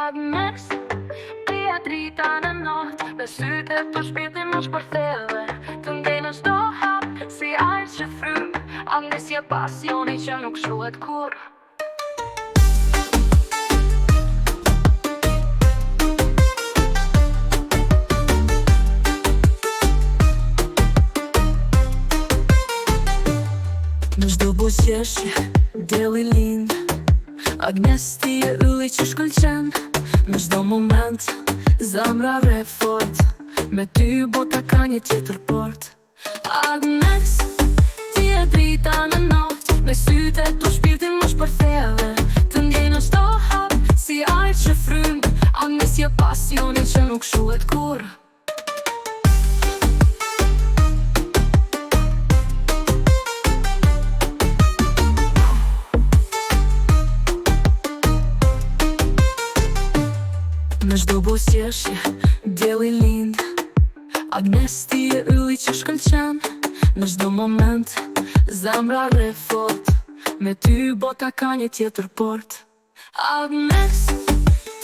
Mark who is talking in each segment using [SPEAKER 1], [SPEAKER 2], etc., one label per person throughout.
[SPEAKER 1] Agnes, ti e drita në not, me sytë të shpirtin më shpërtheve. Të ndej në çdo hap, si ajër që fry. Agnes je pasioni që nuk shuhet kur.
[SPEAKER 2] Në çdo buzëqeshje, dielli lind. Agnes, ti e ylli që shkëlqen. Në çdo moment, zemra re fort. Me ty bota ka një tjetër port. Agnes, ti e drita në not, me sytë tu shpirtin më shpërtheve. Të ndjej në çdo hap, si ajër që fryn. Agnes je pasioni që nuk shuhet kur. Në çdo buzëqeshje, dielli lind. Agnes, ti e ylli që shkëlqen. Në çdo moment, zemra re fort. Me ty bota ka një tjetër port. Agnes,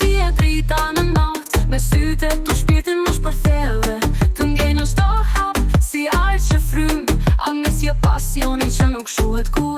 [SPEAKER 2] ti e drita në not, me sytë tu shpirtin më shpërtheve. Të ndjej në çdo hap, si ajër që fryn. Agnes je pasioni që nuk shuhet kur.